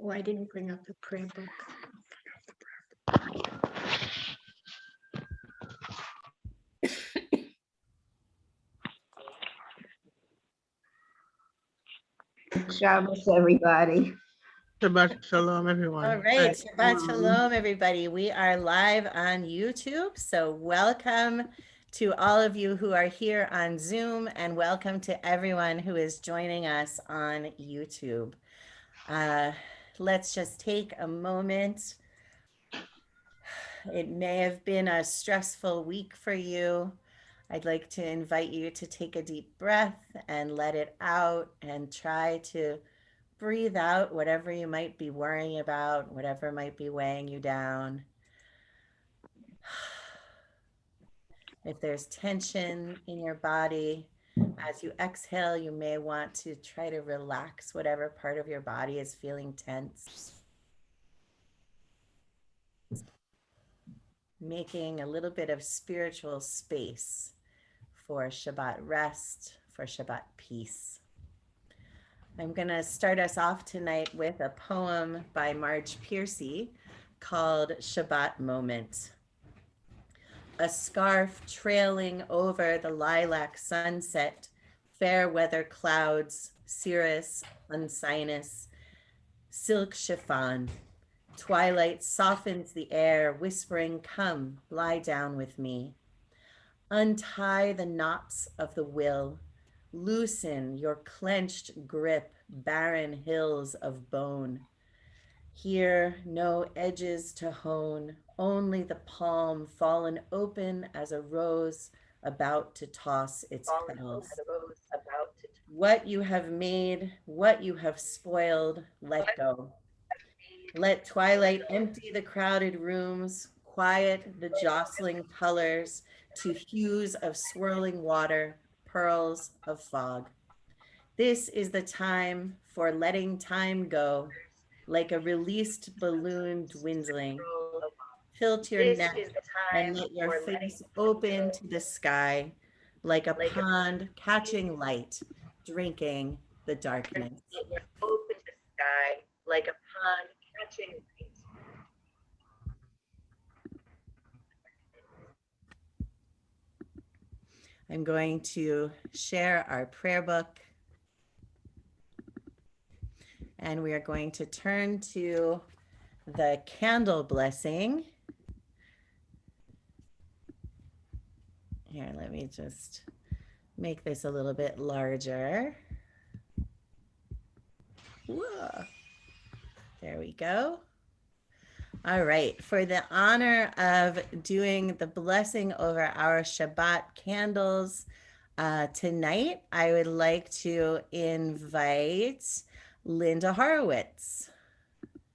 Oh, I didn't bring up the prayer book. Shabbos, everybody. Shabbat Shalom, everyone. All right, Shabbat Shalom, everybody. We are live on YouTube, so welcome to all of you who are here on Zoom, and welcome to everyone who is joining us on YouTube. Let's just take a moment. It may have been a stressful week for you. I'd like to invite you to take a deep breath and let it out and try to breathe out whatever you might be worrying about, whatever might be weighing you down. If there's tension in your body, as you exhale, you may want to try to relax whatever part of your body is feeling tense. Making a little bit of spiritual space for Shabbat rest, for Shabbat peace. I'm going to start us off tonight with a poem by Marge Piercy called Shabbat Moment. A scarf trailing over the lilac sunset, fair weather clouds, cirrus, unsinus, silk chiffon. Twilight softens the air, whispering, "Come, lie down with me." Untie the knots of the will. Loosen your clenched grip, barren hills of bone. Here, no edges to hone, only the palm fallen open as a rose about to toss its petals. What you have made, what you have spoiled, let go. Let twilight empty the crowded rooms, quiet the jostling colors to hues of swirling water, pearls of fog. This is the time for letting time go, like a released balloon dwindling. Tilt your neck and let your face open to the sky, like a pond catching light, drinking the darkness. Open the sky like a pond catching light. I'm going to share our prayer book, and we are going to turn to the candle blessing. Here, let me just make this a little bit larger. Whoa. There we go. All right, for the honor of doing the blessing over our Shabbat candles tonight, I would like to invite Linda Horowitz.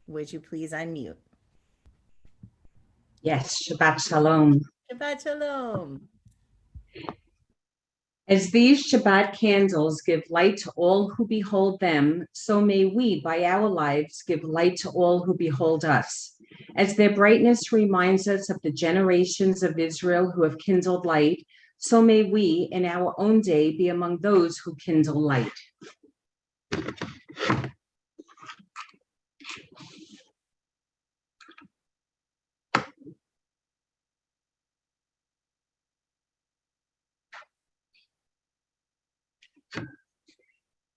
Would you please unmute? Yes, Shabbat Shalom. Shabbat Shalom. As these Shabbat candles give light to all who behold them, so may we, by our lives, give light to all who behold us. As their brightness reminds us of the generations of Israel who have kindled light, so may we, in our own day, be among those who kindle light.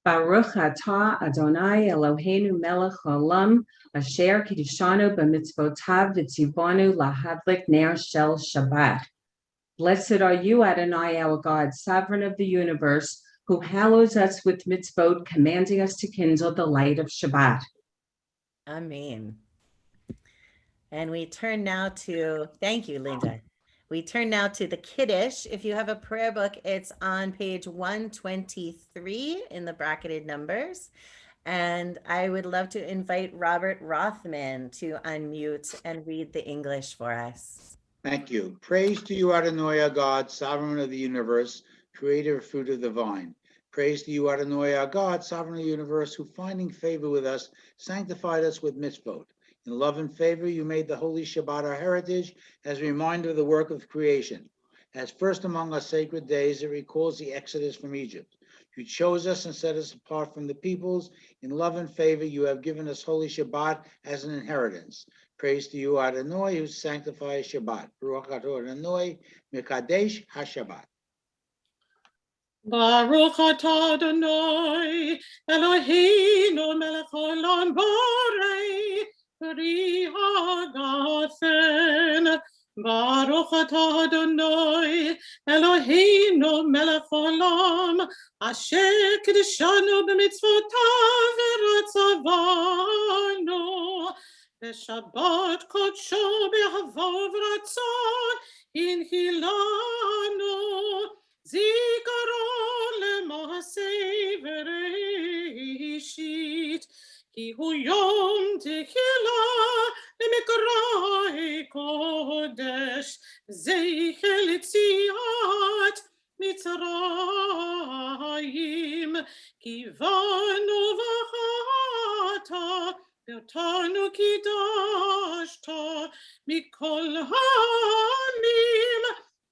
Baruch atah Adonai Eloheinu melech haolam asher kiddushanu b'mitzvotav v'tzivanu lahadlik ner shel Shabbat. Blessed are you, Adonai, our God, sovereign of the universe, who hallows us with mitzvot, commanding us to kindle the light of Shabbat. Amen. And we turn now to, thank you, Linda. We turn now to the Kiddush. If you have a prayer book, it's on page 123 in the bracketed numbers. And I would love to invite Robert Rothman to unmute and read the English for us. Thank you. Praise to you, Adonai, our God, sovereign of the universe, creator of fruit of the vine. Praise to you, Adonai, our God, sovereign of the universe, who, finding favor with us, sanctified us with mitzvot. In love and favor, you made the holy Shabbat our heritage as a reminder of the work of creation. As first among our sacred days, it recalls the exodus from Egypt. You chose us and set us apart from the peoples. In love and favor, you have given us holy Shabbat as an inheritance. Praise to you, Adonai, who sanctifies Shabbat. Baruch atah Adonai, Mekadesh HaShabbat. Baruch atah Adonai, Eloheinu melech haolam borei peri hagafen. Baruch atah Adonai, Eloheinu melech haolam, asher kiddushanu b'mitzvotav v'ratzavanu. B'Shabbat kodsho b'ahavo v'ratzon inhilanu. Zikaron lema'aseh v'reishit, ki hu yom tehillah lemikra kodesh, zeicher l'tziat Mitzrayim, ki vanu v'chata, v'otanu kidashta, mikol ha'amim,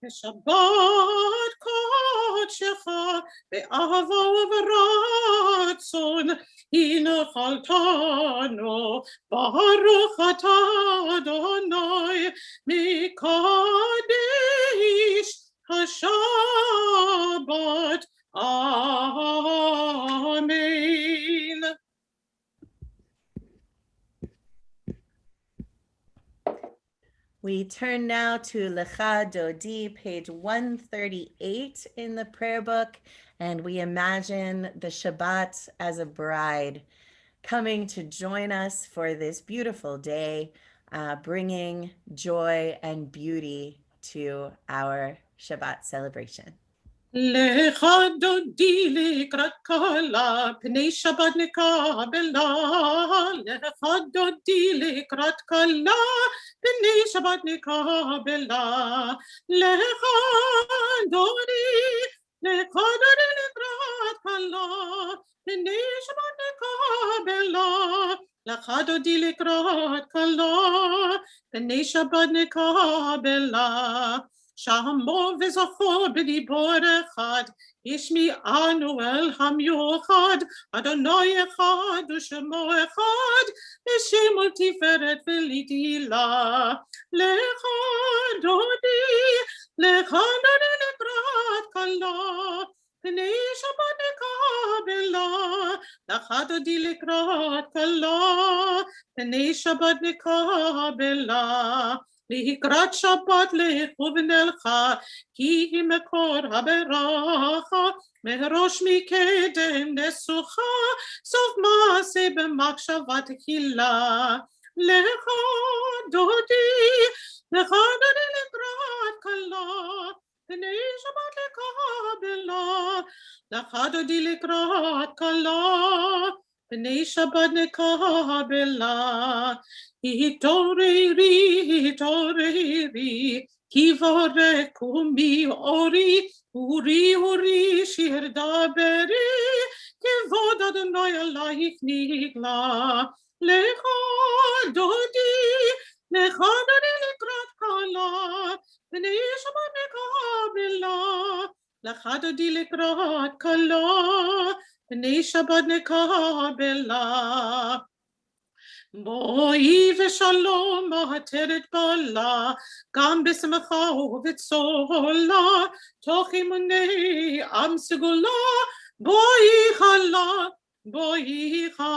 Shabbat kodshecha be'ahava v'ratzon hinachaltano baruch atah Adonai mikadesh haShabbat. Amen. We turn now to Lecha Dodi, page 138 in the prayer book, and we imagine the Shabbat as a bride coming to join us for this beautiful day, bringing joy and beauty to our Shabbat celebration. Lecha dodi likrat kala, pnei Shabbat nikabela. Lecha dodi likrat kala, pnei Shabbat nikabela. Lecha dodi likrat kala, pnei Shabbat nikabela. Lecha dodi likrat kala, pnei Shabbat nikabela. Shamo v'zachor b'dibor echad, Ishmi anu el hamyochad, Adonai echad u'shemo echad, B'shem u'tiferet v'litila. Lecha dodi lekrat kala, P'nei Shabbat nikabela. Lecha dodi lekrat kala, P'nei Shabbat nikabela. Likrat Shabbat lechuvnelcha, ki hi mekor haberacha, merosh mikedem nesucha, sof maaseh b'makshavat hila. Lecha dodi lekrat kala, p'nei Shabbat nikabela. Lecha dodi lekrat kala, p'nei Shabbat nikabela. Hitoreri, kivorekumi ori, uri, shir daberi, kivod Adonai alayich nigla. Lecha dodi likrat kala, p'nei Shabbat nikabela. Lecha dodi likrat kala, p'nei Shabbat nikabela. Boi v'shalom ha'ateret bala, gam b'simcha u'v'tzola, toch imunei am segula, boi chala, lecha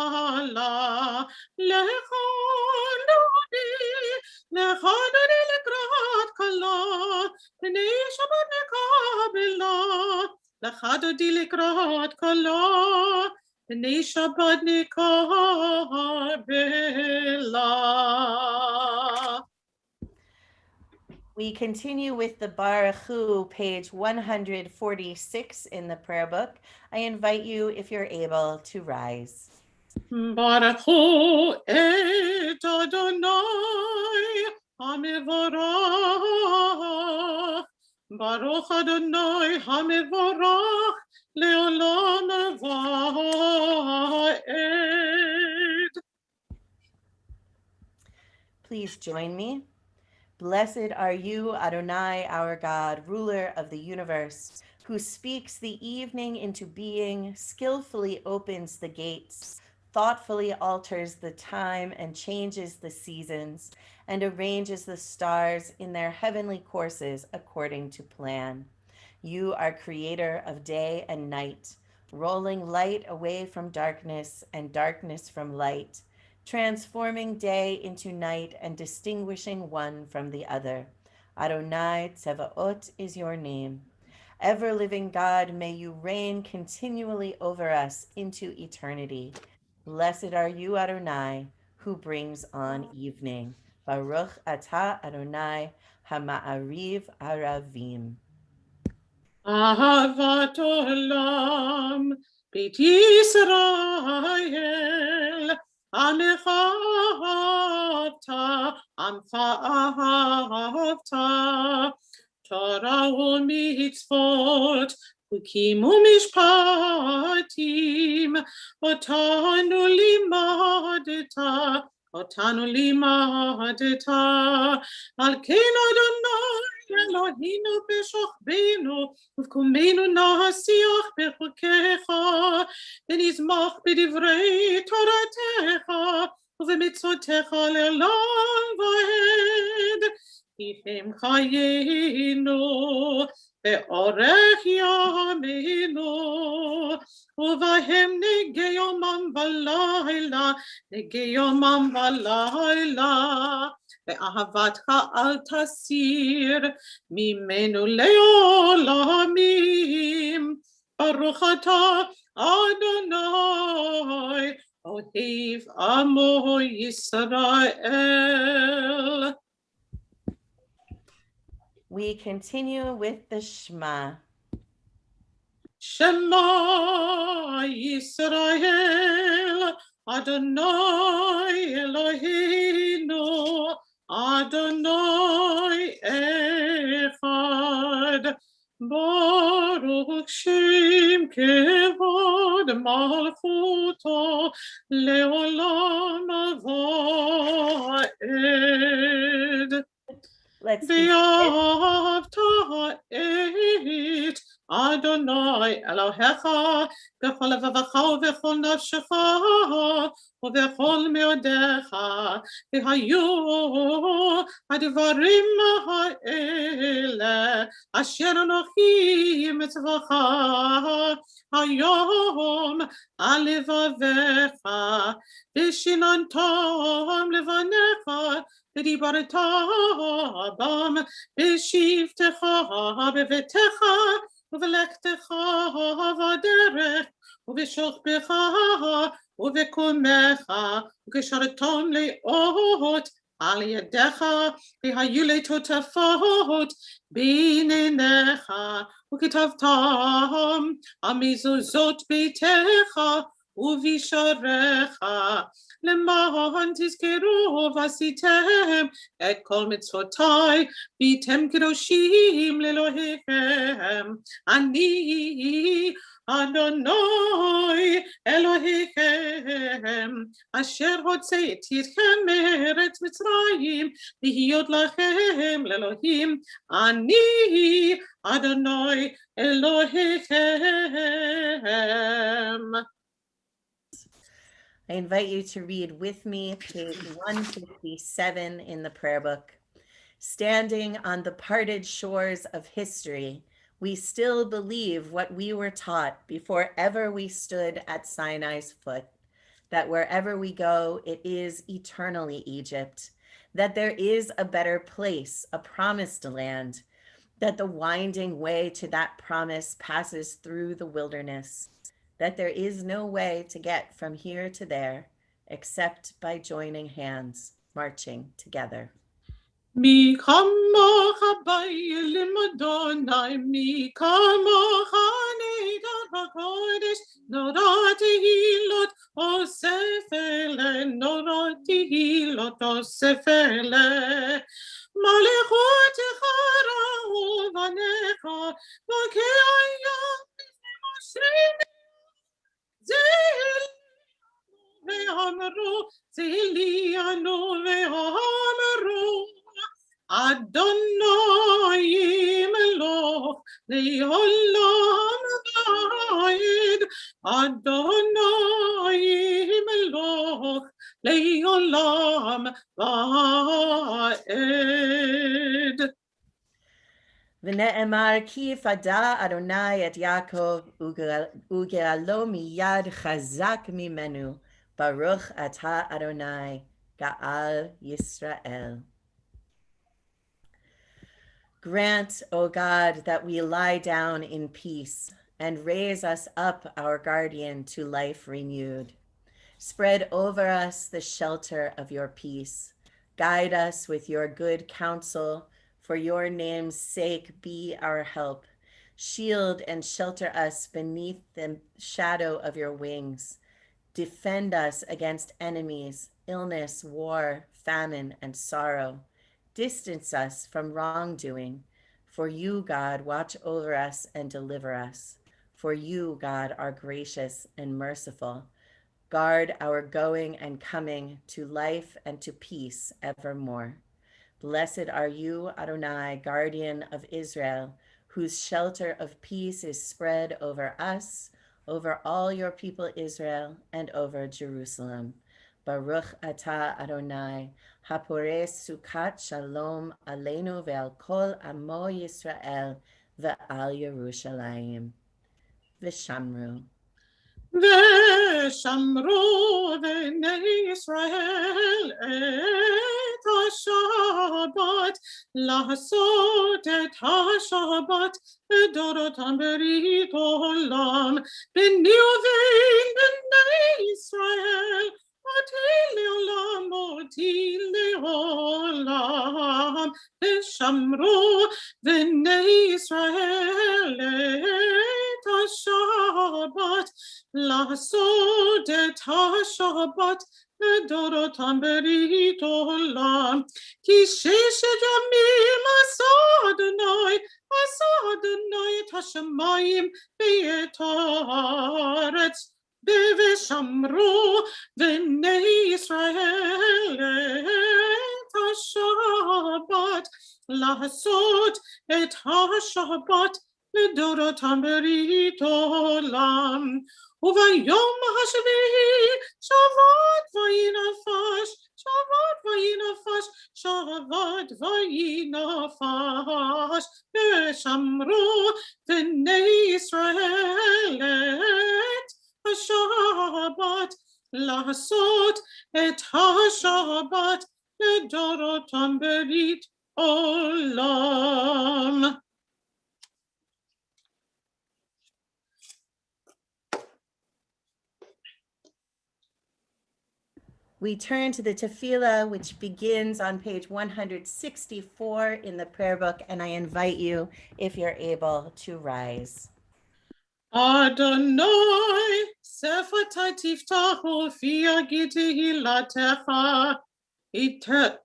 dodi likrat kala, p'nei Shabbat nikabela. Lecha dodi likrat kala, p'nei Shabbat nikabela. We continue with the Baruch Hu, page 146 in the prayer book. I invite you, if you're able, to rise. Baruch Hu et Adonai HaMevorach. Baruch Adonai HaMevorach le'olam va'ed. Please join me. Blessed are you, Adonai, our God, ruler of the universe, who speaks the evening into being, skillfully opens the gates, thoughtfully alters the time and changes the seasons, and arranges the stars in their heavenly courses according to plan. You are creator of day and night, rolling light away from darkness and darkness from light, transforming day into night and distinguishing one from the other. Adonai Tsevaot is your name. Ever-living God, may you reign continually over us into eternity. Blessed are you, Adonai, who brings on evening. Baruch atah Adonai hama'ariv aravim. Ahavat olam, Beit Yisrael, Amecha ahavta, Amcha ahavta, Torah u'mitzvot, Hukim u'mishpatim, Otanu limadeta, Al ken Adonai Eloheinu b'shochbeinu, ובקומנו נשיח בחוקיך, ונשמח בדברי תורתך, ובמצוותיך לעולם ועד. פיהם חיינו, באורך ימינו, ובהם נגי יומם ולילה, נגי יומם ולילה. ואהבתך אל תסיר ממנו לעולמים. ברוך אתה אדוני, אוהב עמו ישראל. We continue with the Shema. Shema Yisrael, Adonai Eloheinu, Adonai Echad. Baruch Shem Kevod Malchuto Leolam Vaed. Let's begin. Ve'ahavta et Adonai Elohecha b'chol levavecha u'b'chol nafshecha u'b'chol me'odecha v'hayu advarim ha'ele asher anochi mitzvacha hayom al levavecha v'shinantam levanecha v'dibarta bam v'shivtecha b'vetecha ובלכתך בדרך, ובשוכבך ובקומך, וכשרתם לאות על ידך, והיו לטוטפות בין עיניך, וכתבתם על מזוזות ביתך ובשעריך, למען תזכרו ועשיתם את כל מצוותיי, והייתם קדושים לאלוהיכם. אני אדוני אלוהיכם, אשר הוצאתי אתכם מארץ מצרים, להיות לכם לאלוהים. אני אדוני אלוהיכם. I invite you to read with me page 157 in the prayer book. Standing on the parted shores of history, we still believe what we were taught before ever we stood at Sinai's foot, that wherever we go, it is eternally Egypt, that there is a better place, a promised land, that the winding way to that promise passes through the wilderness, that there is no way to get from here to there except by joining hands, marching together. מי כמוך באלים אדוני, מי כמוך נדר הקודש, נורא תהילות אוסף אלה, נורא תהילות אוסף אלה. מלכותך ראו בניך, וכהים מושרים ואמרו, צליאנו ואמרו, Adonai Melech לעולם ועד. אדוני מלוך לעולם ועד. ונאמר כי יפדה אדוני את יעקב וגאלו מיד חזק ממנו. Baruch atah Adonai, Ga'al Yisrael. Grant, O God, that we lie down in peace and raise us up, our guardian, to life renewed. Spread over us the shelter of your peace. Guide us with your good counsel. For your name's sake, be our help. Shield and shelter us beneath the shadow of your wings. Defend us against enemies, illness, war, famine, and sorrow. Distance us from wrongdoing. For you, God, watch over us and deliver us. For you, God, are gracious and merciful. Guard our going and coming to life and to peace evermore. Blessed are you, Adonai, guardian of Israel, whose shelter of peace is spread over us, over all your people Israel, and over Jerusalem. Baruch atah Adonai, hapores sukat shalom aleinu ve'al kol amo Yisrael ve'al Yerushalayim. V'shamru. ושמרו בני ישראל את השבת, לעשות את השבת בדורותם ברית עולם. ביני ובין בני ישראל, אותי לעולם, אותי לעולם. ושמרו בני ישראל את השבת, לעשות את השבת לדורותם ברית עולם. כי ששת ימים עשה אדוני את השמיים ואת הארץ. ושמרו בני ישראל את השבת, לעשות את השבת לדורותם ברית עולם. וביום השביעי שבת וינפש, שבת וינפש, שבת וינפש. ושמרו בני ישראל את השבת, לעשות את השבת לדורותם ברית עולם. We turn to the tefillah, which begins on page 164 in the prayer book, and I invite you, if you're able, to rise. Adonai, sefata tiftachu fi tehillatcha.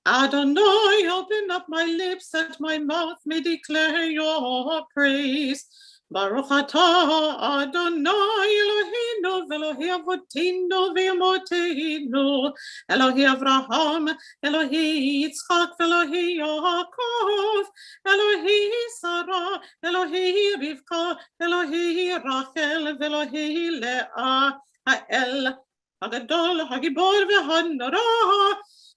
Adonai, open up my lips that my mouth may declare your praise. Baruch atah Adonai Eloheinu ve'Elohe Avotinu ve'Emoteinu, Elohe Avraham, Elohe Yitzchak ve'Elohe Yaakov, Elohe Sarah, Elohe Rivka, Elohe Rachel ve'Elohe Leah, Ha'el Hagadol Hagibor ve'Hanora,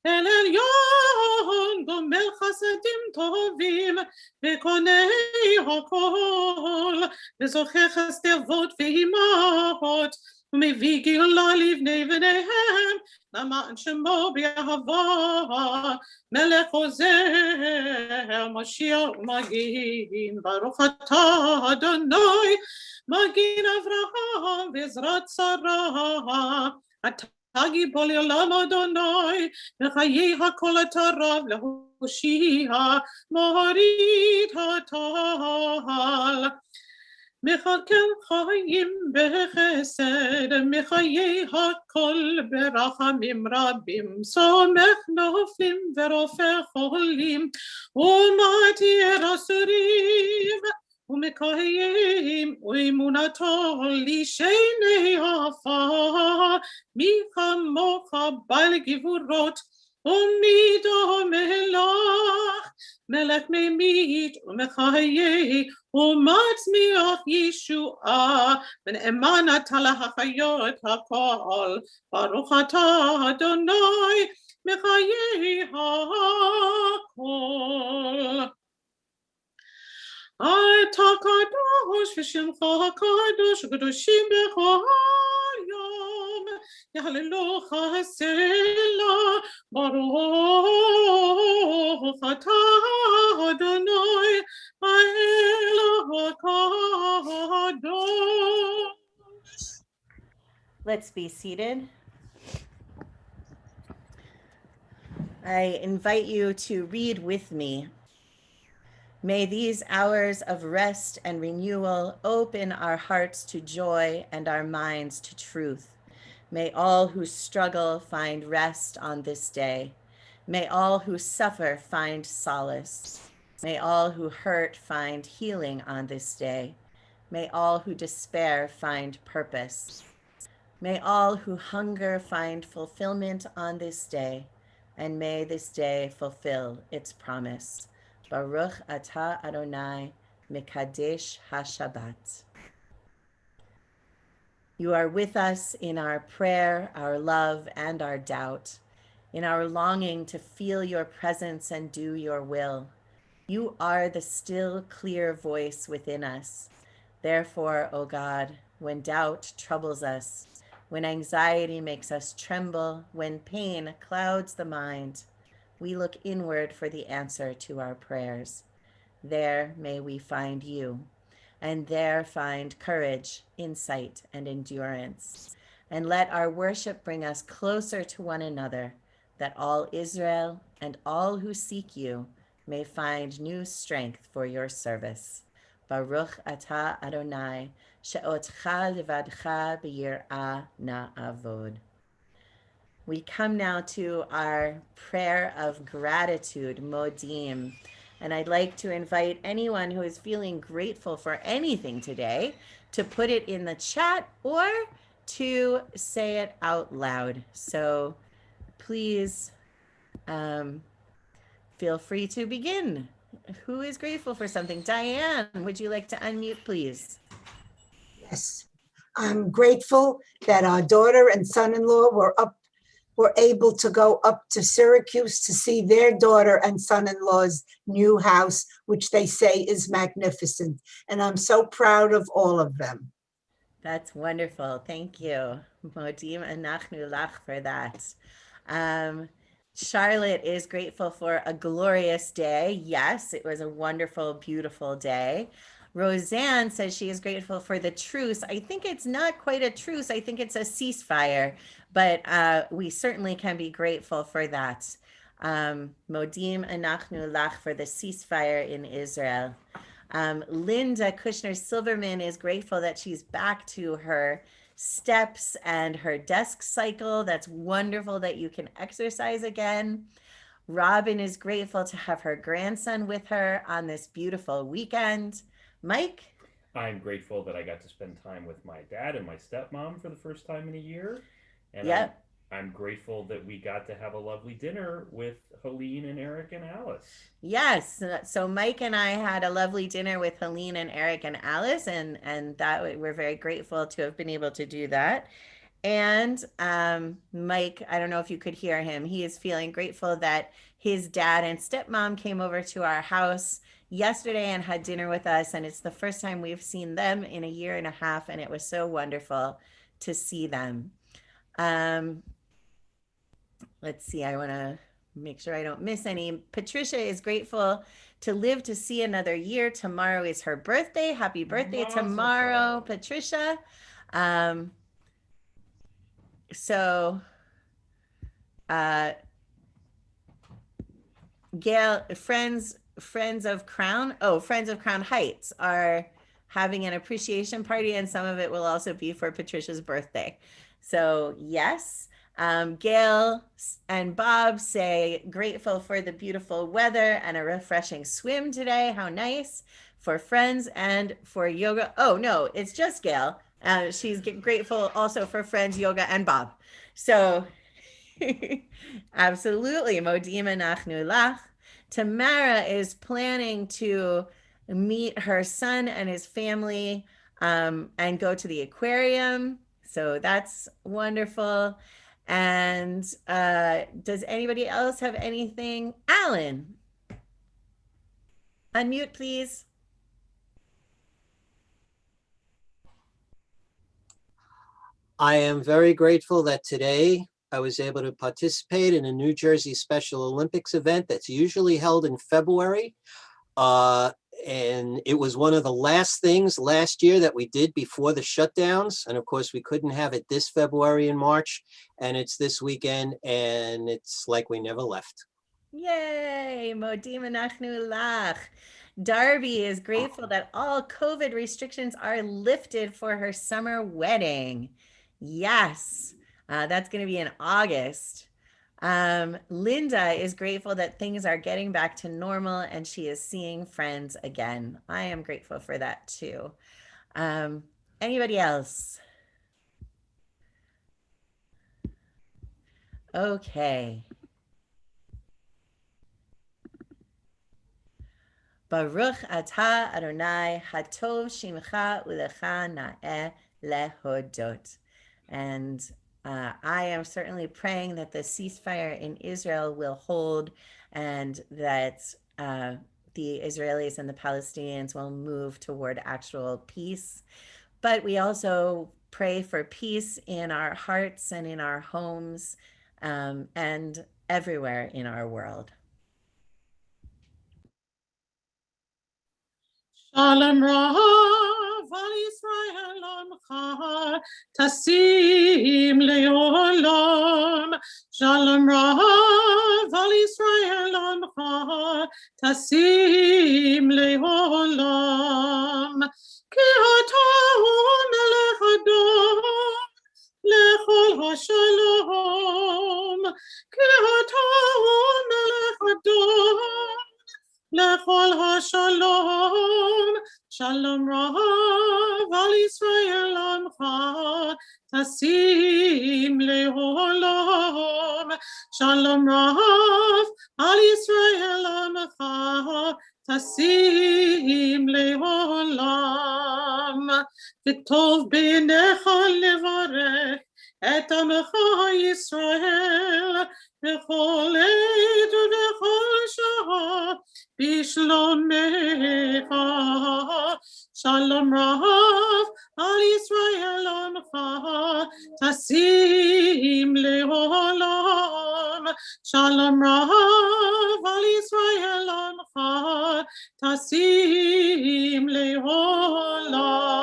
El Elyon gomel chasadim tovim vekonei hakol vezocher chesed avot ve'imot umevi geula livnei v'neihem למען שמו באהבה מלך עוזר משיח ומגין. ברוך אתה אדוני מגין אברהם ועזרת שרה. אתה גיבור לעולם אדוני, וחיי הכל אתה רב להושיע, מוריד הטל. מחכה חיים בחסד, מחיי הכל ברחמים רבים, סומך נופלים ורופא חולים, ומתיר אסורים, ומקיים ואמונתו לשני עפר. מי כמוך בעל גבורות, Umido melach, melech memit umechaye, umatzmiach Yeshua, ben emana talachayot hakol, Baruch atah Adonai, mechaye hakol. אתה קדוש ושמך קדוש וקדושים בכל יום יהללוך הסלע ברוך אתה אדוני האל הקדוש. Let's be seated. I invite you to read with me. May these hours of rest and renewal open our hearts to joy and our minds to truth. May all who struggle find rest on this day. May all who suffer find solace. May all who hurt find healing on this day. May all who despair find purpose. May all who hunger find fulfillment on this day. And may this day fulfill its promise. Baruch atah Adonai, Mekadesh HaShabbat. You are with us in our prayer, our love, and our doubt, in our longing to feel your presence and do your will. You are the still, clear voice within us. Therefore, O God, when doubt troubles us, when anxiety makes us tremble, when pain clouds the mind, we look inward for the answer to our prayers. There may we find you, and there find courage, insight, and endurance. And let our worship bring us closer to one another, that all Israel and all who seek you may find new strength for your service. Baruch atah Adonai, she'otcha levadcha b'yir'ah na'avod. We come now to our prayer of gratitude, Modim. And I'd like to invite anyone who is feeling grateful for anything today to put it in the chat or to say it out loud. So please feel free to begin. Who is grateful for something? Diane, would you like to unmute, please? Yes. I'm grateful that our daughter and son-in-law were able to go up to Syracuse to see their daughter and son-in-law's new house, which they say is magnificent. And I'm so proud of all of them. That's wonderful. Thank you, Modim anachnu lach, for that. Charlotte is grateful for a glorious day. Yes, it was a wonderful, beautiful day. Roseanne says she is grateful for the truce. I think it's not quite a truce. I think it's a ceasefire, but we certainly can be grateful for that. Modim anachnu lach, for the ceasefire in Israel. Linda Kushner-Silverman is grateful that she's back to her steps and her desk cycle. That's wonderful that you can exercise again. Robin is grateful to have her grandson with her on this beautiful weekend. Mike? I'm grateful that I got to spend time with my dad and my stepmom for the first time in a year. And Yep. I'm grateful that we got to have a lovely dinner with Helene and Eric and Alice. Yes. So Mike and I had a lovely dinner with Helene and Eric and Alice, and that we're very grateful to have been able to do that. And Mike, I don't know if you could hear him. He is feeling grateful that his dad and stepmom came over to our house yesterday and had dinner with us. And it's the first time we've seen them in a year and a half. And it was so wonderful to see them. Let's see, I want to make sure I don't miss any. Patricia is grateful to live to see another year. Tomorrow is her birthday. Happy birthday tomorrow, Patricia. Gail, friends of Crown Heights are having an appreciation party, and some of it will also be for Patricia's birthday. So yes. Gail and Bob say grateful for the beautiful weather and a refreshing swim today. How nice. For friends and for yoga. Oh no, it's just Gail. She's grateful also for friends, yoga, and Bob. So Absolutely. Modim anachnu lach. Tamara is planning to meet her son and his family and go to the aquarium. So that's wonderful. And does anybody else have anything? Alan, unmute, please. I am very grateful that today I was able to participate in a New Jersey Special Olympics event that's usually held in February. And it was one of the last things last year that we did before the shutdowns. And of course, we couldn't have it this February and March. And it's this weekend, and it's like we never left. Yay! Modim anachnu lach. Darby is grateful that all COVID restrictions are lifted for her summer wedding. Yes, that's going to be in August. Linda is grateful that things are getting back to normal and she is seeing friends again. I am grateful for that too. Anybody else? Okay. Baruch atah Adonai hatov shimcha ulecha na'eh lehodot. And I am certainly praying that the ceasefire in Israel will hold and that the Israelis and the Palestinians will move toward actual peace. But we also pray for peace in our hearts and in our homes and everywhere in our world. Shalom Rav al Yisrael Amcha Tasim Leolam. Shalom Rav al Yisrael Amcha Tasim Leolam. Ki atah melech Adon lechol hashalom. Ki atah melech Adon lechol hashalom. Shalom Rav al Yisrael Amcha Tasim leolam. Shalom Rav al Yisrael Amcha Tasim leolam. V'tov b'necha levarech et Amecha Yisrael b'chol עת ובכל שעה בשלומך. Shalom Rav al Yisrael Amcha Tasim leolam. Shalom Rav al Yisrael Amcha Tasim leolam.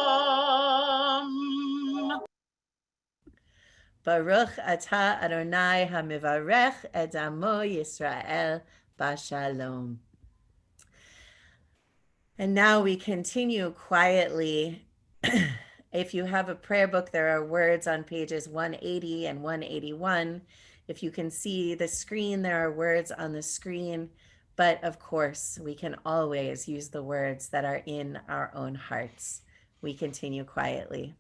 Baruch atah Adonai hamivarech et amo Yisrael bashalom. And now we continue quietly. If you have a prayer book, there are words on pages 180 and 181. If you can see the screen, there are words on the screen. But of course, we can always use the words that are in our own hearts. We continue quietly.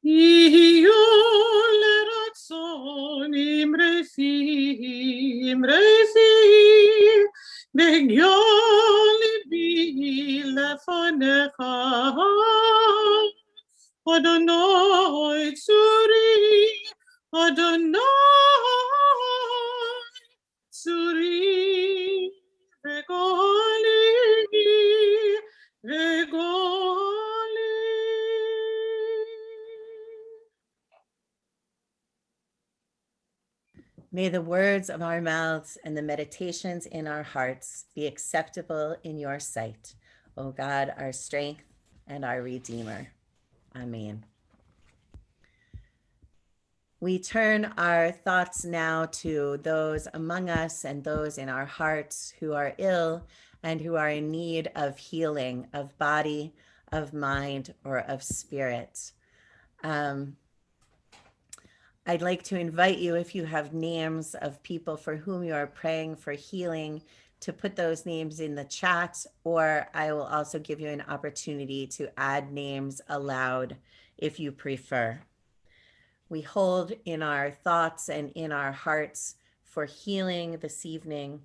יהיו לרצון אמרי פי בגלל ליבי לפניך. אדוני צורי, אדוני צורי וגואלי וגואלי. May the words of our mouths and the meditations in our hearts be acceptable in your sight, O God, our strength and our Redeemer. Amen. We turn our thoughts now to those among us and those in our hearts who are ill and who are in need of healing of body, of mind, or of spirit. I'd like to invite you, if you have names of people for whom you are praying for healing, to put those names in the chat, or I will also give you an opportunity to add names aloud if you prefer. We hold in our thoughts and in our hearts for healing this evening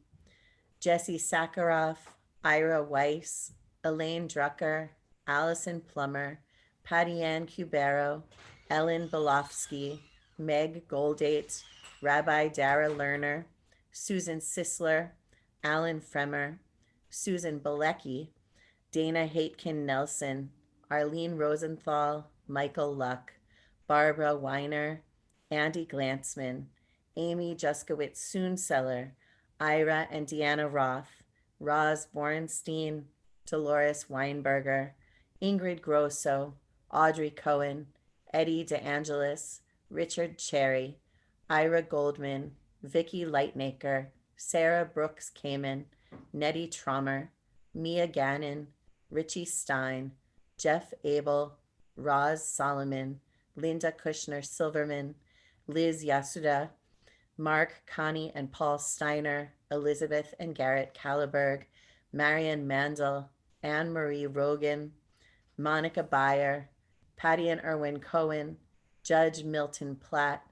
Jesse Sakharov, Ira Weiss, Elaine Drucker, Allison Plummer, Patty Ann Cubero, Ellen Belofsky, Meg Goldate, Rabbi Dara Lerner, Susan Sisler, Alan Fremer, Susan Bilecki, Dana Haitkin Nelson, Arlene Rosenthal, Michael Luck, Barbara Weiner, Andy Glantzman, Amy Juskowitz Soonseller, Ira and Deanna Roth, Roz Borenstein, Dolores Weinberger, Ingrid Grosso, Audrey Cohen, Eddie DeAngelis, Richard Cherry, Ira Goldman, Vicki Lightmaker, Sarah Brooks Kamen, Nettie Trommer, Mia Gannon, Richie Stein, Jeff Abel, Roz Solomon, Linda Kushner Silverman, Liz Yasuda, Mark, Connie, and Paul Steiner, Elizabeth and Garrett Caliberg, Marion Mandel, Anne Marie Rogan, Monica Bayer, Patty and Erwin Cohen, Judge Milton Platt,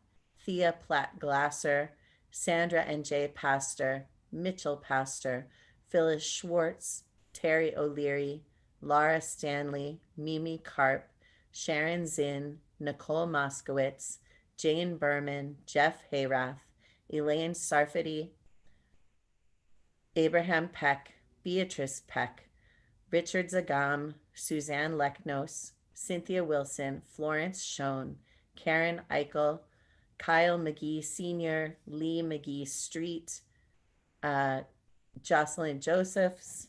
Thea Platt Glasser, Sandra and Jay Pastor, Mitchell Pastor, Phyllis Schwartz, Terry O'Leary, Laura Stanley, Mimi Karp, Sharon Zinn, Nicole Moskowitz, Jane Berman, Jeff Hayrath, Elaine Sarfati, Abraham Peck, Beatrice Peck, Richard Zagam, Suzanne Leknos, Cynthia Wilson, Florence Schoen, Karen Eichel, Kyle McGee Sr., Lee McGee Street, Jocelyn Josephs,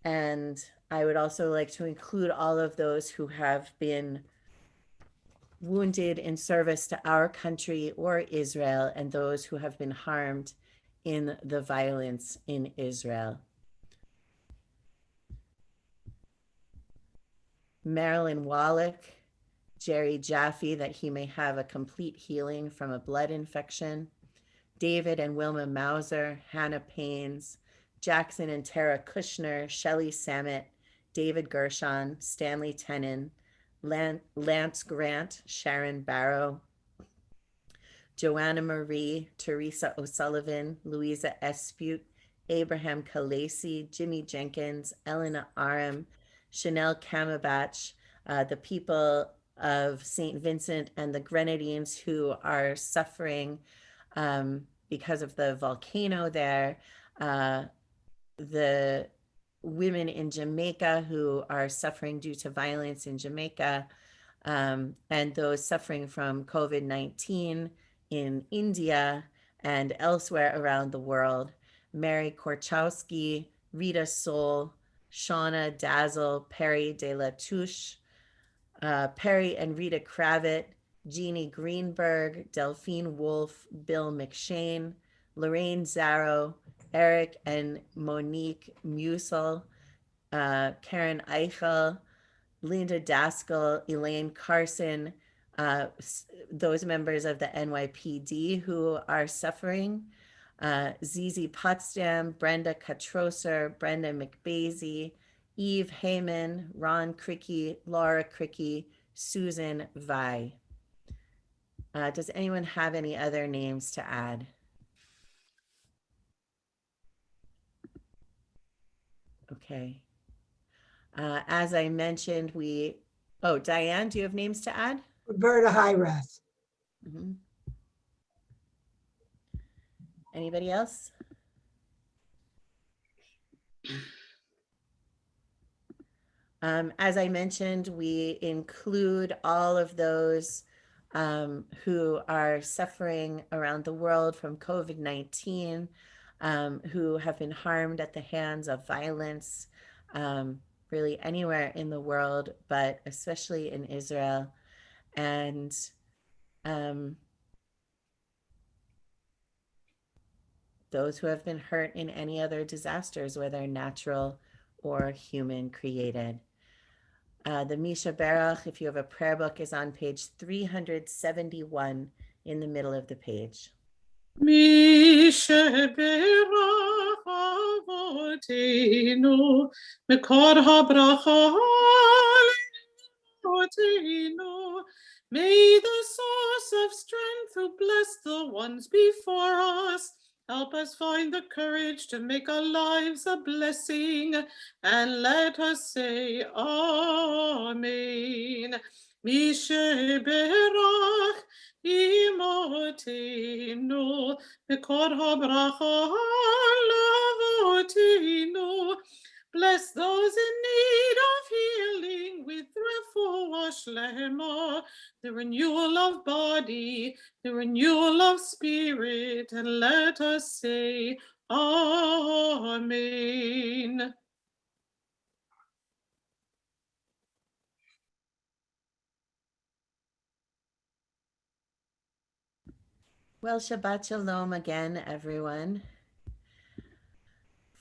and I would also like to include all of those who have been wounded in service to our country or Israel, and those who have been harmed in the violence in Israel. Marilyn Wallach, Jerry Jaffe, that he may have a complete healing from a blood infection. David and Wilma Mauser, Hannah Paines, Jackson and Tara Kushner, Shelley Samet, David Gershon, Stanley Tenen, Lance Grant, Sharon Barrow, Joanna Marie, Teresa O'Sullivan, Louisa Espute, Abraham Kalasi, Jimmy Jenkins, Elena Aram, Chanel Kamabach, the people of St. Vincent and the Grenadines who are suffering because of the volcano there, the women in Jamaica who are suffering due to violence in Jamaica, and those suffering from COVID-19 in India and elsewhere around the world. Mary Korchowski, Rita Soul, Shauna Dazzle, Perry De La Touche, Perry and Rita Kravitz, Jeannie Greenberg, Delphine Wolf, Bill McShane, Lorraine Zarrow, Eric and Monique Musel, Karen Eichel, Linda Daskell, Elaine Carson, those members of the NYPD who are suffering, Zizi Potsdam, Brenda Katroser, Brenda McBasey, Eve Heyman, Ron Cricky, Laura Cricky, Susan Vi. Does anyone have any other names to add? Okay. As I mentioned, Diane, do you have names to add? Roberta Hyrath. Mm-hmm. Anybody else? As I mentioned, we include all of those who are suffering around the world from COVID-19, who have been harmed at the hands of violence, really anywhere in the world, but especially in Israel. And those who have been hurt in any other disasters, whether natural or human created. The Misha Berach, if you have a prayer book, is on page 371 in the middle of the page. מי שברך אבותינו, מקור הברכה לאבותינו. May the source of strength who bless the ones before us help us find the courage to make our lives a blessing, and let us say Amen. מי שברך אמותינו, מקור הברכה לאבותינו. Bless those in need of healing with refuah shlema, the renewal of body, the renewal of spirit, and let us say Amen. Well, Shabbat Shalom again, everyone.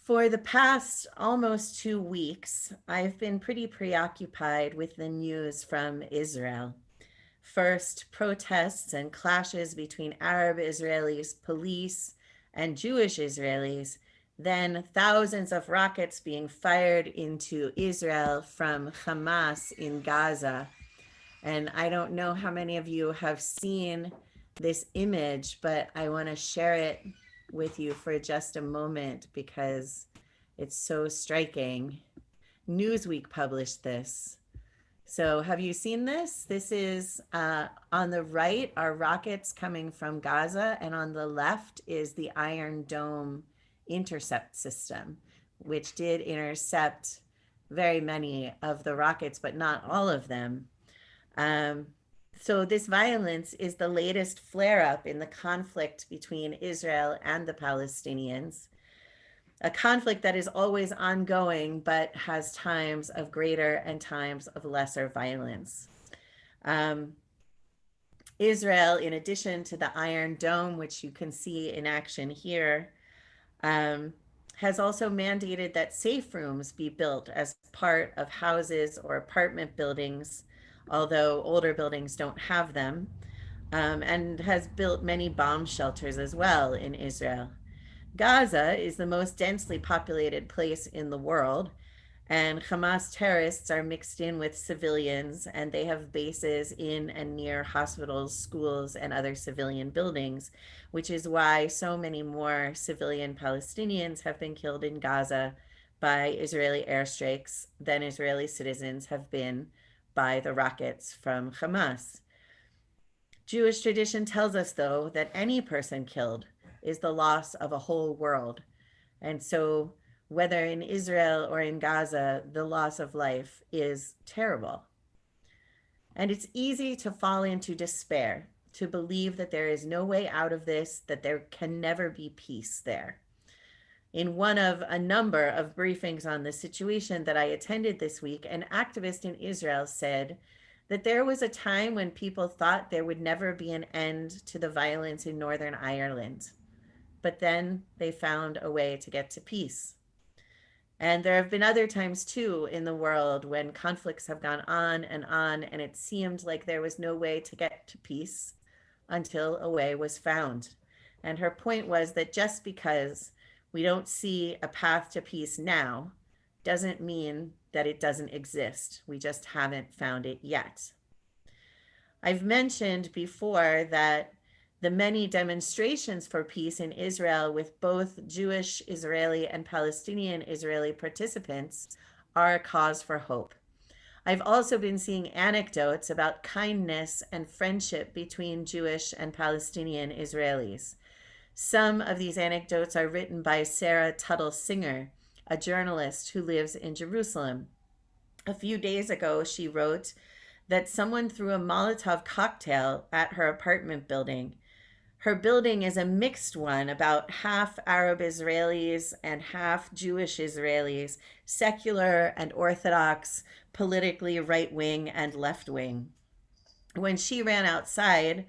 For the past almost 2 weeks, I've been pretty preoccupied with the news from Israel. First, protests and clashes between Arab Israelis, police, and Jewish Israelis, then thousands of rockets being fired into Israel from Hamas in Gaza. And I don't know how many of you have seen this image, but I want to share it with you for just a moment because it's so striking. Newsweek published this. So have you seen this? This is on the right are rockets coming from Gaza, and on the left is the Iron Dome intercept system, which did intercept very many of the rockets, but not all of them. So this violence is the latest flare-up in the conflict between Israel and the Palestinians, a conflict that is always ongoing, but has times of greater and times of lesser violence. Israel, in addition to the Iron Dome, which you can see in action here, has also mandated that safe rooms be built as part of houses or apartment buildings, although older buildings don't have them, and has built many bomb shelters as well in Israel. Gaza is the most densely populated place in the world, and Hamas terrorists are mixed in with civilians, and they have bases in and near hospitals, schools, and other civilian buildings, which is why so many more civilian Palestinians have been killed in Gaza by Israeli airstrikes than Israeli citizens have been by the rockets from Hamas. Jewish tradition tells us, though, that any person killed is the loss of a whole world. And so whether in Israel or in Gaza, the loss of life is terrible. And it's easy to fall into despair, to believe that there is no way out of this, that there can never be peace there. In one of a number of briefings on the situation that I attended this week, an activist in Israel said that there was a time when people thought there would never be an end to the violence in Northern Ireland, but then they found a way to get to peace. And there have been other times too in the world when conflicts have gone on, and it seemed like there was no way to get to peace until a way was found. And her point was that just because we don't see a path to peace now doesn't mean that it doesn't exist. We just haven't found it yet. I've mentioned before that the many demonstrations for peace in Israel with both Jewish Israeli and Palestinian Israeli participants are a cause for hope. I've also been seeing anecdotes about kindness and friendship between Jewish and Palestinian Israelis. Some of these anecdotes are written by Sarah Tuttle Singer, a journalist who lives in Jerusalem. A few days ago, she wrote that someone threw a Molotov cocktail at her apartment building. Her building is a mixed one, about half Arab Israelis and half Jewish Israelis, secular and Orthodox, politically right-wing and left-wing. When she ran outside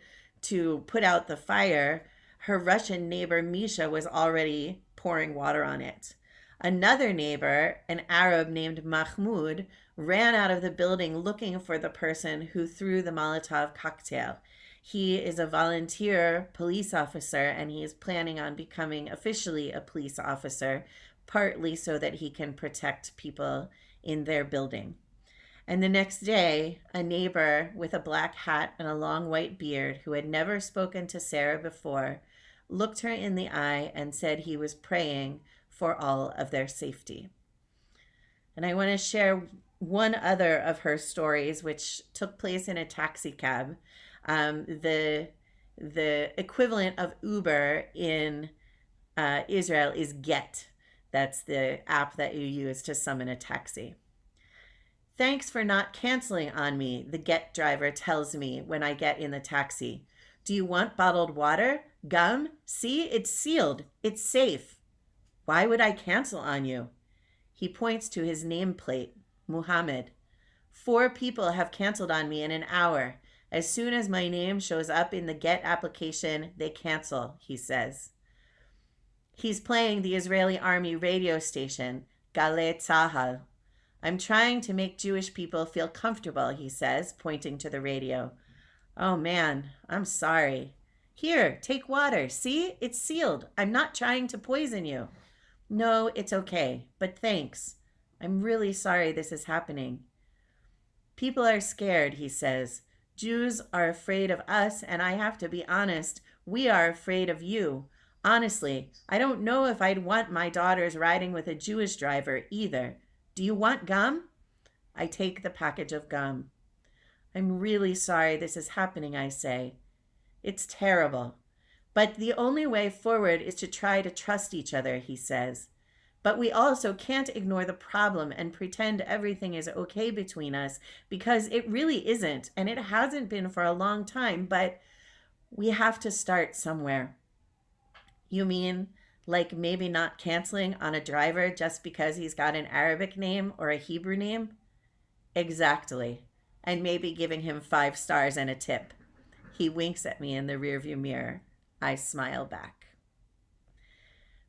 to put out the fire, her Russian neighbor Misha was already pouring water on it. Another neighbor, an Arab named Mahmoud, ran out of the building looking for the person who threw the Molotov cocktail. He is a volunteer police officer, and he is planning on becoming officially a police officer, partly so that he can protect people in their building. And the next day, a neighbor with a black hat and a long white beard, who had never spoken to Sarah before, looked her in the eye and said he was praying for all of their safety. And I want to share one other of her stories, which took place in a taxi cab. The equivalent of Uber in Israel is Get. That's the app that you use to summon a taxi. Thanks for not canceling on me, the Get driver tells me when I get in the taxi. Do you want bottled water? Gum? See, it's sealed. It's safe. Why would I cancel on you? He points to his nameplate, Muhammad. 4 people have canceled on me in an hour. As soon as my name shows up in the Get application, they cancel, he says. He's playing the Israeli army radio station, Galei Tzahal. I'm trying to make Jewish people feel comfortable, he says, pointing to the radio. Oh man, I'm sorry. Here, take water. See, it's sealed. I'm not trying to poison you. No, it's okay, but thanks. I'm really sorry this is happening. People are scared, he says. Jews are afraid of us, and I have to be honest, we are afraid of you. Honestly, I don't know if I'd want my daughters riding with a Jewish driver either. Do you want gum? I take the package of gum. I'm really sorry this is happening, I say. It's terrible. But the only way forward is to try to trust each other, he says. But we also can't ignore the problem and pretend everything is okay between us, because it really isn't, and it hasn't been for a long time, but we have to start somewhere. You mean like maybe not canceling on a driver just because he's got an Arabic name or a Hebrew name? Exactly. And maybe giving him 5 stars and a tip. He winks at me in the rearview mirror. I smile back.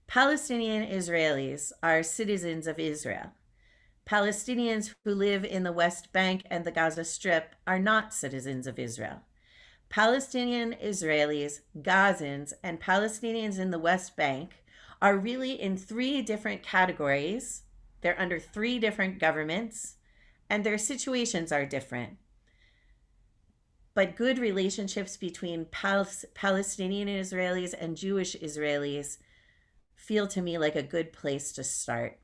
Palestinian Israelis are citizens of Israel. Palestinians who live in the West Bank and the Gaza Strip are not citizens of Israel. Palestinian Israelis, Gazans, and Palestinians in the West Bank are really in 3 different categories. They're under 3 different governments, and their situations are different. But good relationships between Palestinian Israelis and Jewish Israelis feel to me like a good place to start.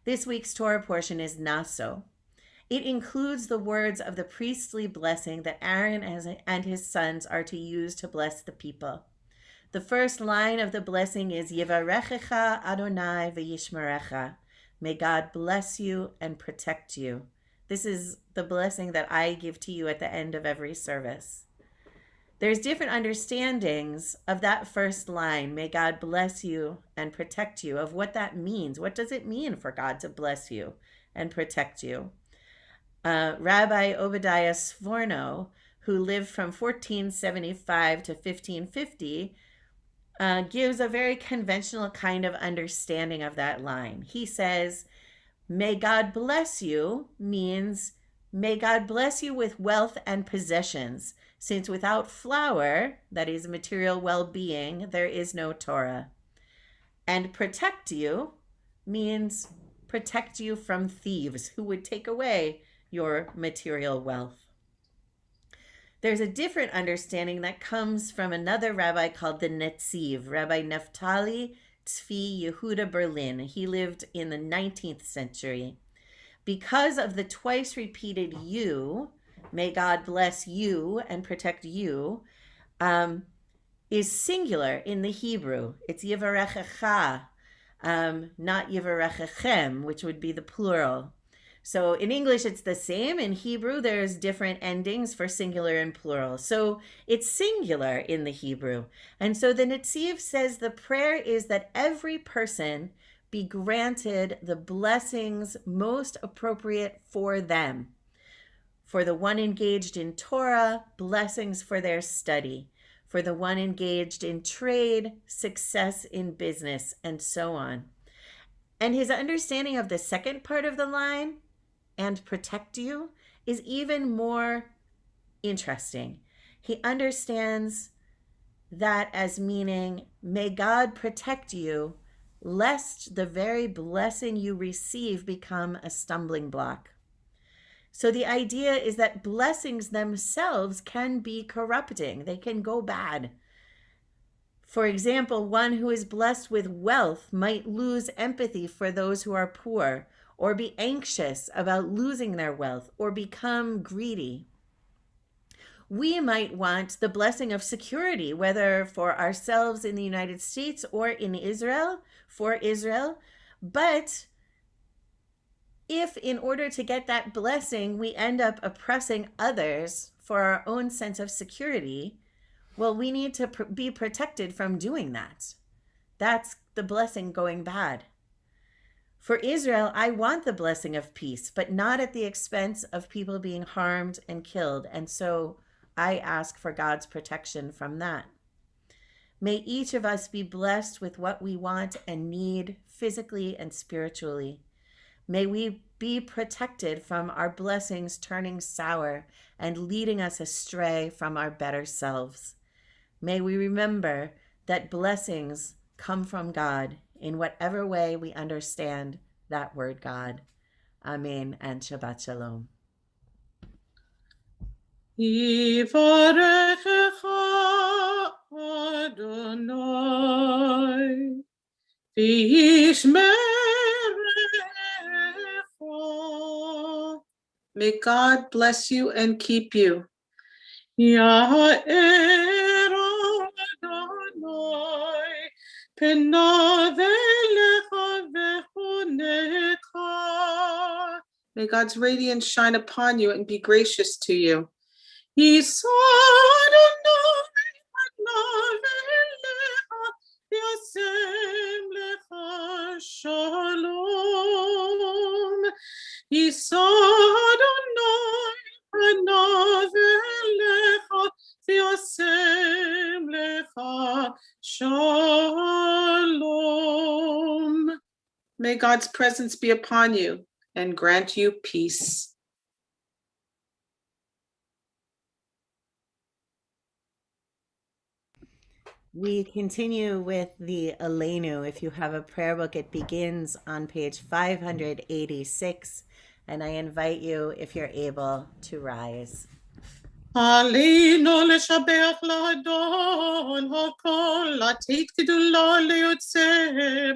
This week's Torah portion is Naso. It includes the words of the priestly blessing that Aaron and his sons are to use to bless the people. The first line of the blessing is Yivarechecha Adonai v'yishmerecha. May God bless you and protect you. This is the blessing that I give to you at the end of every service. There's different understandings of that first line, may God bless you and protect you, of what that means. What does it mean for God to bless you and protect you? Rabbi Obadiah Sforno, who lived from 1475 to 1550, gives a very conventional kind of understanding of that line. He says, may God bless you means, may God bless you with wealth and possessions, since without flour, that is material well-being, there is no Torah. And protect you means protect you from thieves who would take away your material wealth. There's a different understanding that comes from another rabbi called the Netziv, Rabbi Naftali Tzvi Yehuda Berlin. He lived in the 19th century. Because of the twice repeated you, may God bless you and protect you, is singular in the Hebrew. It's Yivarechecha, not Yivarechechem, which would be the plural. So in English, it's the same. In Hebrew, there's different endings for singular and plural. So it's singular in the Hebrew. And so the Netziv says the prayer is that every person be granted the blessings most appropriate for them. For the one engaged in Torah, blessings for their study. For the one engaged in trade, success in business, and so on. And his understanding of the second part of the line, and protect you, is even more interesting. He understands that as meaning, may God protect you, lest the very blessing you receive become a stumbling block. So the idea is that blessings themselves can be corrupting. They can go bad. For example, one who is blessed with wealth might lose empathy for those who are poor, or be anxious about losing their wealth, or become greedy. We might want the blessing of security, whether for ourselves in the United States or in Israel, for Israel. But if in order to get that blessing, we end up oppressing others for our own sense of security, well, we need to be protected from doing that. That's the blessing going bad. For Israel, I want the blessing of peace, but not at the expense of people being harmed and killed. And so I ask for God's protection from that. May each of us be blessed with what we want and need physically and spiritually. May we be protected from our blessings turning sour and leading us astray from our better selves. May we remember that blessings come from God in whatever way we understand that word God. Amen and Shabbat Shalom. Yivarechecha Adonai v'yishmerecha. May God bless you and keep you. Ya'er Adonai panav elecha v'chonecha. May God's radiance shine upon you and be gracious to you. Yisa Adonai panav elecha v'yasem lecha shalom. Yisa Adonai panav elecha v'yasem lecha shalom. May God's presence be upon you and grant you peace. We continue with the Aleinu. If you have a prayer book, it begins on page 586, and I invite you, if you're able, to rise. עלינו לשבח לאדון הכל, לתת גדולה ליוצא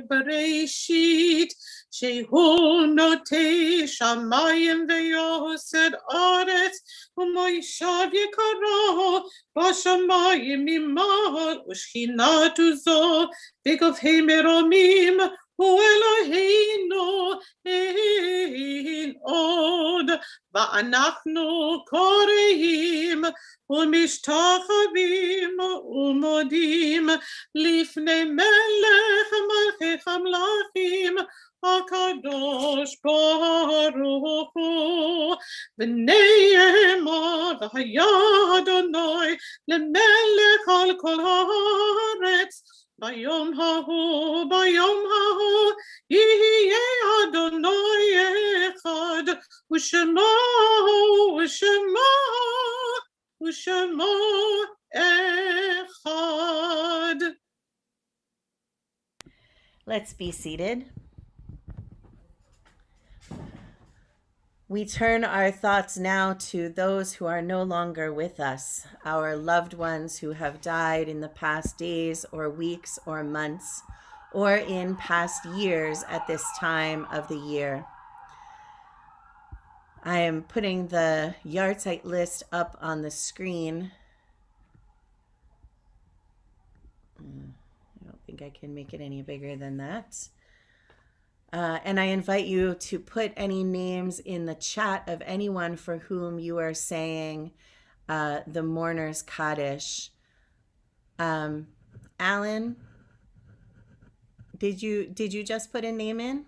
בראשית, שהוא נוטה שמיים ויוסד ארץ, ומוישב יקרו בשמיים ממעל, ושכינתו זו בגבהי מרומים, הוא אלוהינו אין עוד, ואנחנו קוראים ומשתחווים ומודים לפני מלך מלכי המלכים הקדוש ברוך הוא, ונאמר והיה אדוני למלך על כל הארץ, ביום ההוא יהיה אדוני אחד, ושמו אחד. Let's be seated. We turn our thoughts now to those who are no longer with us, our loved ones who have died in the past days or weeks or months, or in past years at this time of the year. I am putting the yahrzeit list up on the screen. I don't think I can make it any bigger than that. And I invite you to put any names in the chat of anyone for whom you are saying the mourner's Kaddish. Alan, did you just put a name in?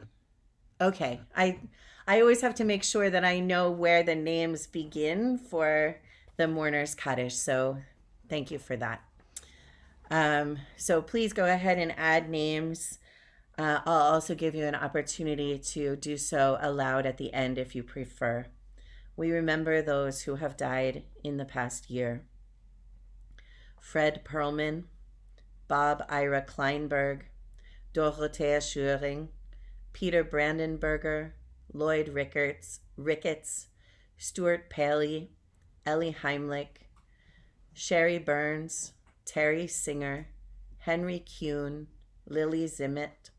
Okay, I I always have to make sure that I know where the names begin for the mourner's Kaddish. So thank you for that. So please go ahead and add names. I'll also give you an opportunity to do so aloud at the end if you prefer. We remember those who have died in the past year. Fred Perlman, Bob Ira Kleinberg, Dorothea Schuring, Peter Brandenberger, Lloyd Ricketts, Stuart Paley, Ellie Heimlich, Sherry Burns, Terry Singer, Henry Kuhn, Lily Zimmett,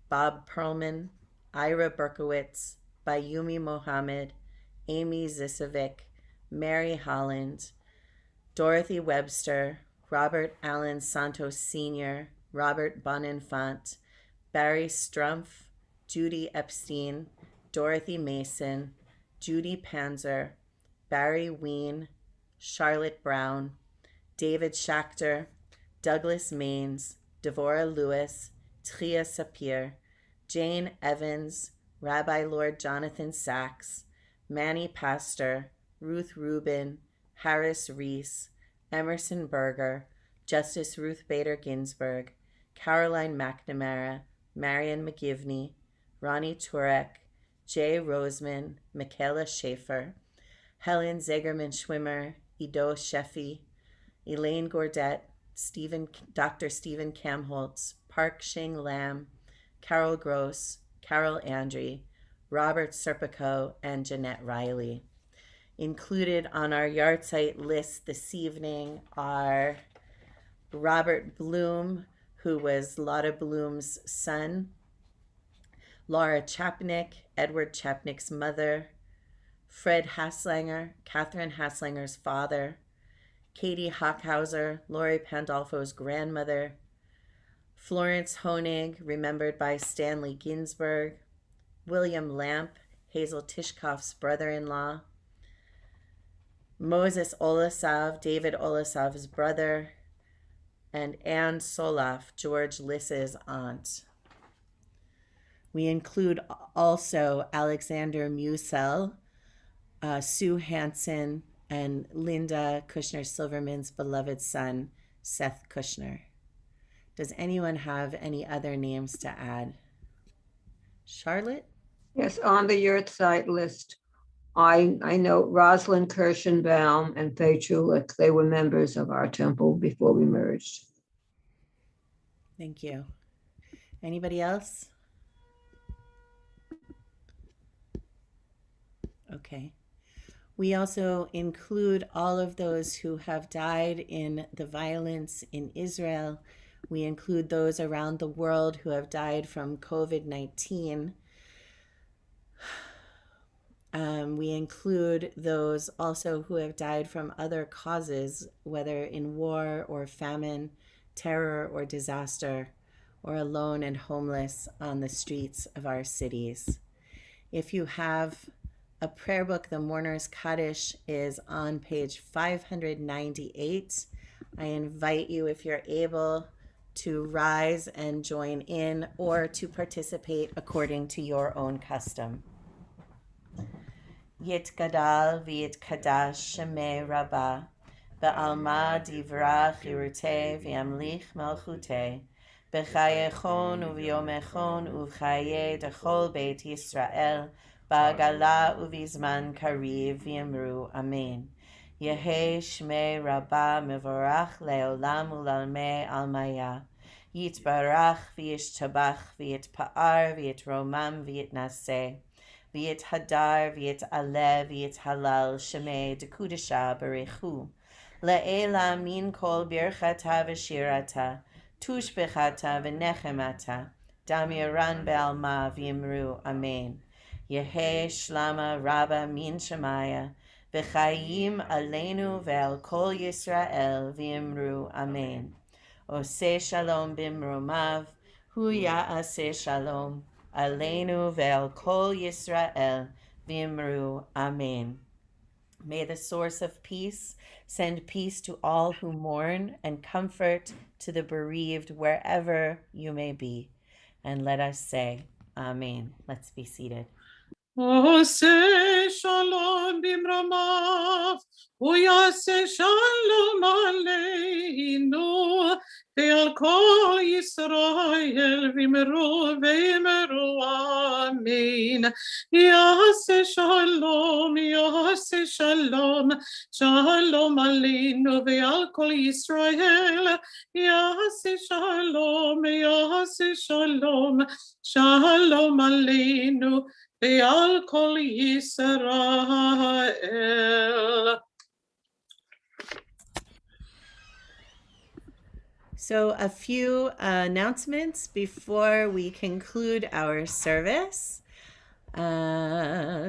Bob Perlman, Ira Berkowitz, Bayumi Mohammed, Amy Zisovic, Mary Holland, Dorothy Webster, Robert Allen Santos Sr., Robert Bonenfant, Barry Strumpf, Judy Epstein, Dorothy Mason, Judy Panzer, Barry Ween, Charlotte Brown, David Schachter, Douglas Maines, Devorah Lewis, Tria Sapir, Jane Evans, Rabbi Lord Jonathan Sachs, Manny Pastor, Ruth Rubin, Harris Reese, Emerson Berger, Justice Ruth Bader Ginsburg, Caroline McNamara, Marion McGivney, Ronnie Turek, Jay Roseman, Michaela Schaefer, Helen Zegerman Schwimmer, Ido Sheffy, Elaine Gordet, Dr. Stephen Kamholtz, Park Shing Lam, Carol Gross, Carol Andre, Robert Serpico, and Jeanette Riley. Included on our yahrzeit list this evening are Robert Bloom, who was Lotta Bloom's son, Laura Chapnick, Edward Chapnick's mother, Fred Haslanger, Catherine Haslanger's father, Katie Hockhauser, Lori Pandolfo's grandmother, Florence Honig, remembered by Stanley Ginsberg, William Lamp, Hazel Tishkoff's brother-in-law, Moses Olasav, David Olasav's brother, and Anne Solaf, George Liss's aunt. We include also Alexander Musel, Sue Hansen, and Linda Kushner Silverman's beloved son, Seth Kushner. Does anyone have any other names to add? Charlotte? Yes, on the yahrzeit list, I know Rosalind Kirschenbaum and Faye Chulik. They were members of our temple before we merged. Thank you. Anybody else? Okay. We also include all of those who have died in the violence in Israel. We include those around the world who have died from COVID-19. We include those also who have died from other causes, whether in war or famine, terror or disaster, or alone and homeless on the streets of our cities. If you have a prayer book, the Mourner's Kaddish is on page 598. I invite you, if you're able, to rise and join in or to participate according to your own custom. Yitgadal v'yitkadash shemei Rabbah, ba'alma divrach yiruteh v'yamlich malchuteh, b'chayechon u'v'yomechon u'v'chaye dechol beit Yisrael, ba'agala u'v'zman kariv v'yamru amen. Yehei shmei Rabbah mevorach le'olam u'lalmei almaya. Yitbarach v'yishtabach v'yitpa'ar v'yitromam v'yitnaseh. V'yit hadar, v'yit aleh, v'yit halal, shemei dekudesha berechu. Le'ela min kol birchata v'shirata, tushbechata v'nechemata, damiran be'alma v'yimru, amen. Yehe shlama rabba min shemaya, v'chayim aleinu ve'al kol Yisrael v'yimru, amen. Oseh shalom bimromav, hu ya'aseh shalom. Aleinu ve'al kol Yisrael v'imru, amen. May the source of peace send peace to all who mourn and comfort to the bereaved wherever you may be. And let us say, amen. Let's be seated. עושה שלום במרומיו, הוא יעשה שלום עלינו, ועל כל ישראל ואמרו ואמרו אמן. יעשה שלום, יעשה שלום, שלום עלינו ועל כל ישראל, יעשה שלום, יעשה שלום, שלום עלינו ועל כל ישראל. So a few announcements before we conclude our service.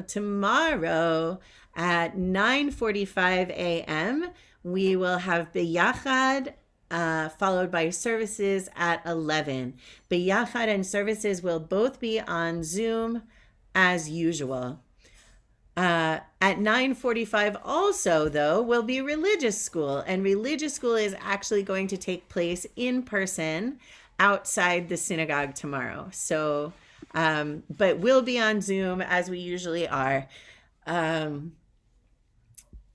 Tomorrow at 9:45 a.m. we will have Biyachad, followed by services at 11. Biyachad and services will both be on Zoom as usual. At 9:45 also, though, will be religious school, and religious school is actually going to take place in person outside the synagogue tomorrow. So, but we'll be on Zoom as we usually are.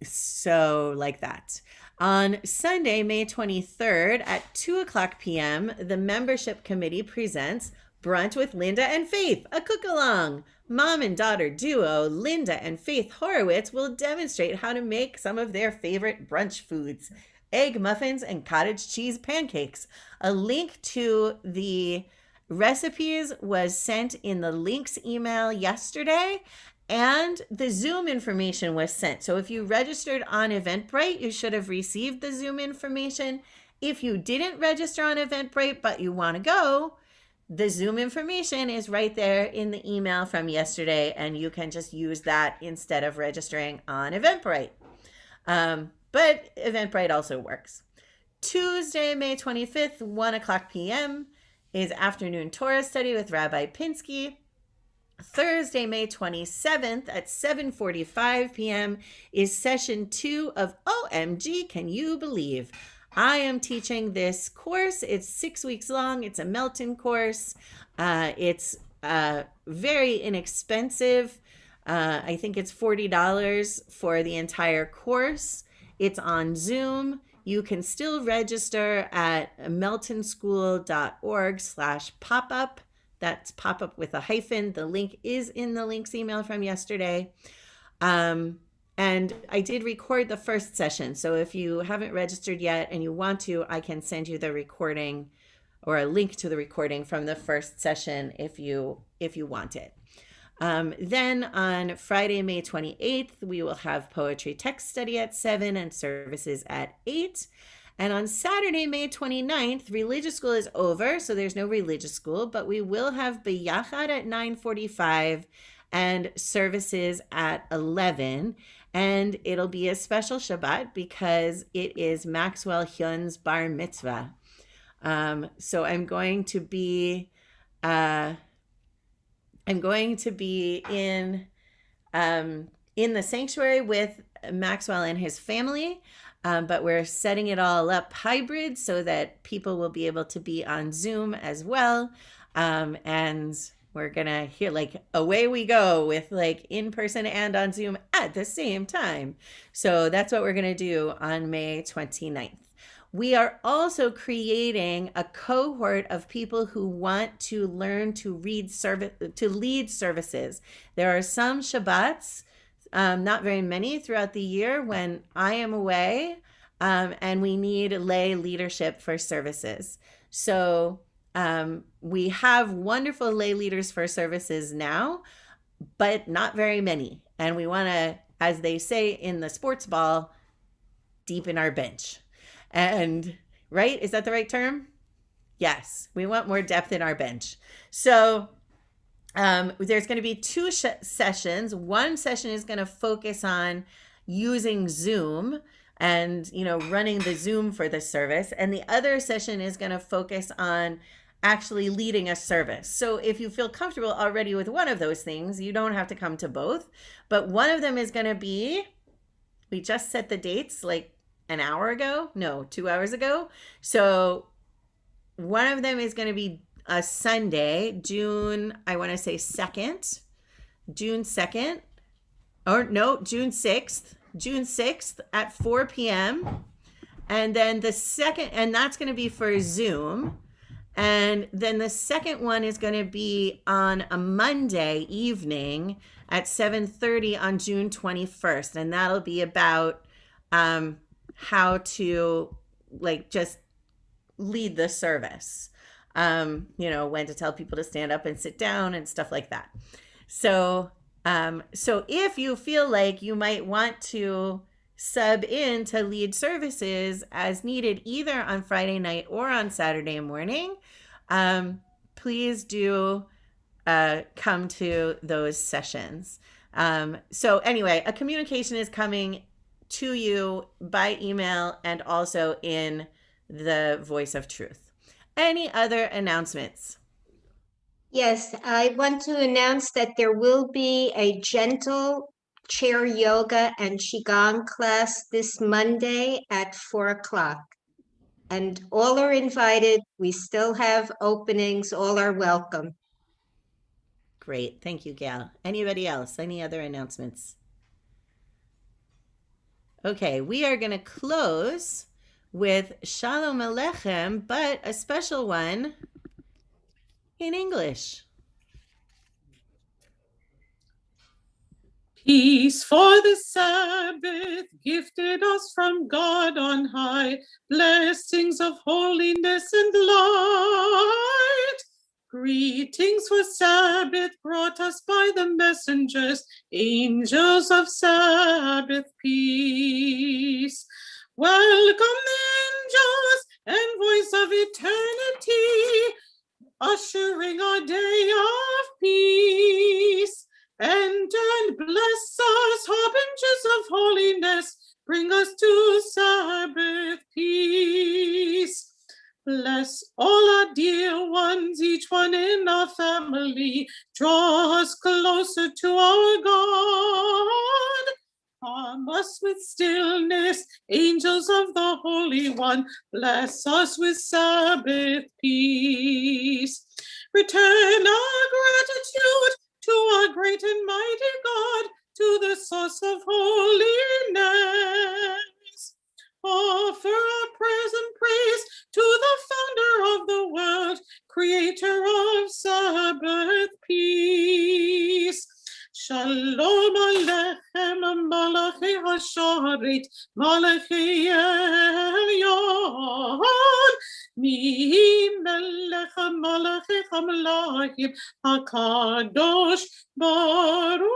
So like that. On Sunday, May 23rd at 2:00 p.m., the membership committee presents Brunch with Linda and Faith, a cook-along. Mom and daughter duo, Linda and Faith Horowitz, will demonstrate how to make some of their favorite brunch foods, egg muffins and cottage cheese pancakes. A link to the recipes was sent in the links email yesterday, and the Zoom information was sent. So if you registered on Eventbrite, you should have received the Zoom information. If you didn't register on Eventbrite, but you want to go, the Zoom information is right there in the email from yesterday, and you can just use that instead of registering on Eventbrite. But Eventbrite also works. Tuesday, May 25th, 1:00 p.m. is afternoon Torah study with Rabbi Pinsky. Thursday, May 27th at 7:45 p.m. is session 2 of OMG, Can You Believe? I am teaching this course. It's 6 weeks long. It's a Melton course. It's very inexpensive. I think it's $40 for the entire course. It's on Zoom. You can still register at meltonschool.org/popup. That's pop-up with a hyphen. The link is in the links email from yesterday. And I did record the first session. So if you haven't registered yet and you want to, I can send you the recording or a link to the recording from the first session if you want it. Then on Friday, May 28th, we will have poetry text study at 7 and services at 8. And on Saturday, May 29th, religious school is over, so there's no religious school, but we will have Biyachad at 9:45 and services at 11. And it'll be a special Shabbat because it is Maxwell Hyun's bar mitzvah. So I'm going to be in the sanctuary with Maxwell and his family. But we're setting it all up hybrid so that people will be able to be on Zoom as well. And we're going to hear away we go with in person and on Zoom at the same time. So that's what we're going to do on May 29th. We are also creating a cohort of people who want to learn to lead services. There are some Shabbats, not very many throughout the year when I am away, and we need lay leadership for services. So we have wonderful lay leaders for services now, but not very many. And we want to, as they say in the sports ball, deepen our bench. And right? Is that the right term? Yes, we want more depth in our bench. So there's going to be 2 sessions. One session is going to focus on using Zoom and, running the Zoom for the service. And the other session is going to focus on actually leading a service. So if you feel comfortable already with one of those things, you don't have to come to both. But one of them is going to be, we just set the dates an hour ago. No, 2 hours ago. So one of them is going to be a Sunday, June, I want to say 2nd. June 2nd, or no, June 6th at 4 p.m. And then the second, and that's going to be for Zoom. And then the second one is going to be on a Monday evening at 7:30 on June 21st. And that'll be about how to just lead the service. When to tell people to stand up and sit down and stuff like that. So if you feel like you might want to sub in to lead services as needed, either on Friday night or on Saturday morning, please do come to those sessions. So anyway, a communication is coming to you by email and also in the Voice of Truth. Any other announcements? Yes, I want to announce that there will be a gentle chair yoga and Qigong class this Monday at 4 o'clock. And all are invited. We still have openings. All are welcome. Great. Thank you, Gail. Anybody else? Any other announcements? Okay, we are going to close with Shalom Aleichem, but a special one in English. Peace for the Sabbath, gifted us from God on high, blessings of holiness and light. Greetings for Sabbath brought us by the messengers, angels of Sabbath peace. Welcome the angels and voice of eternity, ushering our day of peace. Enter and bless us, harbingers of holiness, bring us to Sabbath peace. Bless all our dear ones, each one in our family, draw us closer to our God. Arm us with stillness, angels of the Holy One, bless us with Sabbath peace. Return our gratitude to our great and mighty God, to the source of holiness. Offer our prayers and praise to the founder of the world, creator of Sabbath peace. Shalom Aleichem, Malachi Hasharit, Malachi Elyon, Mi Melech Malachi Hamlachim, HaKadosh Baruch.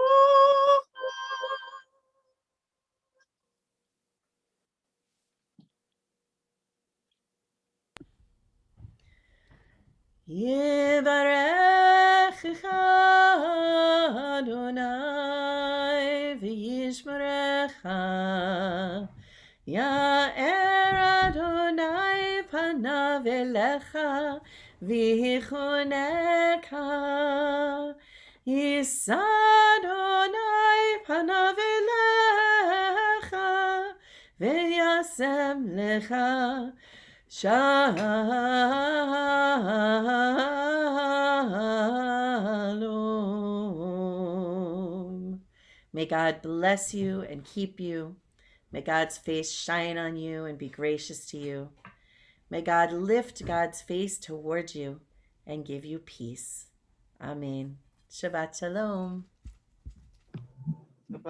Yevarechecha Adonai v'yishmerecha. Ya'er Adonai panav elecha v'yichuneka. Yisa Adonai panav elecha v'yasem lecha. Shalom. May God bless you and keep you. May God's face shine on you and be gracious to you. May God lift God's face towards you and give you peace. Amen. Shabbat Shalom.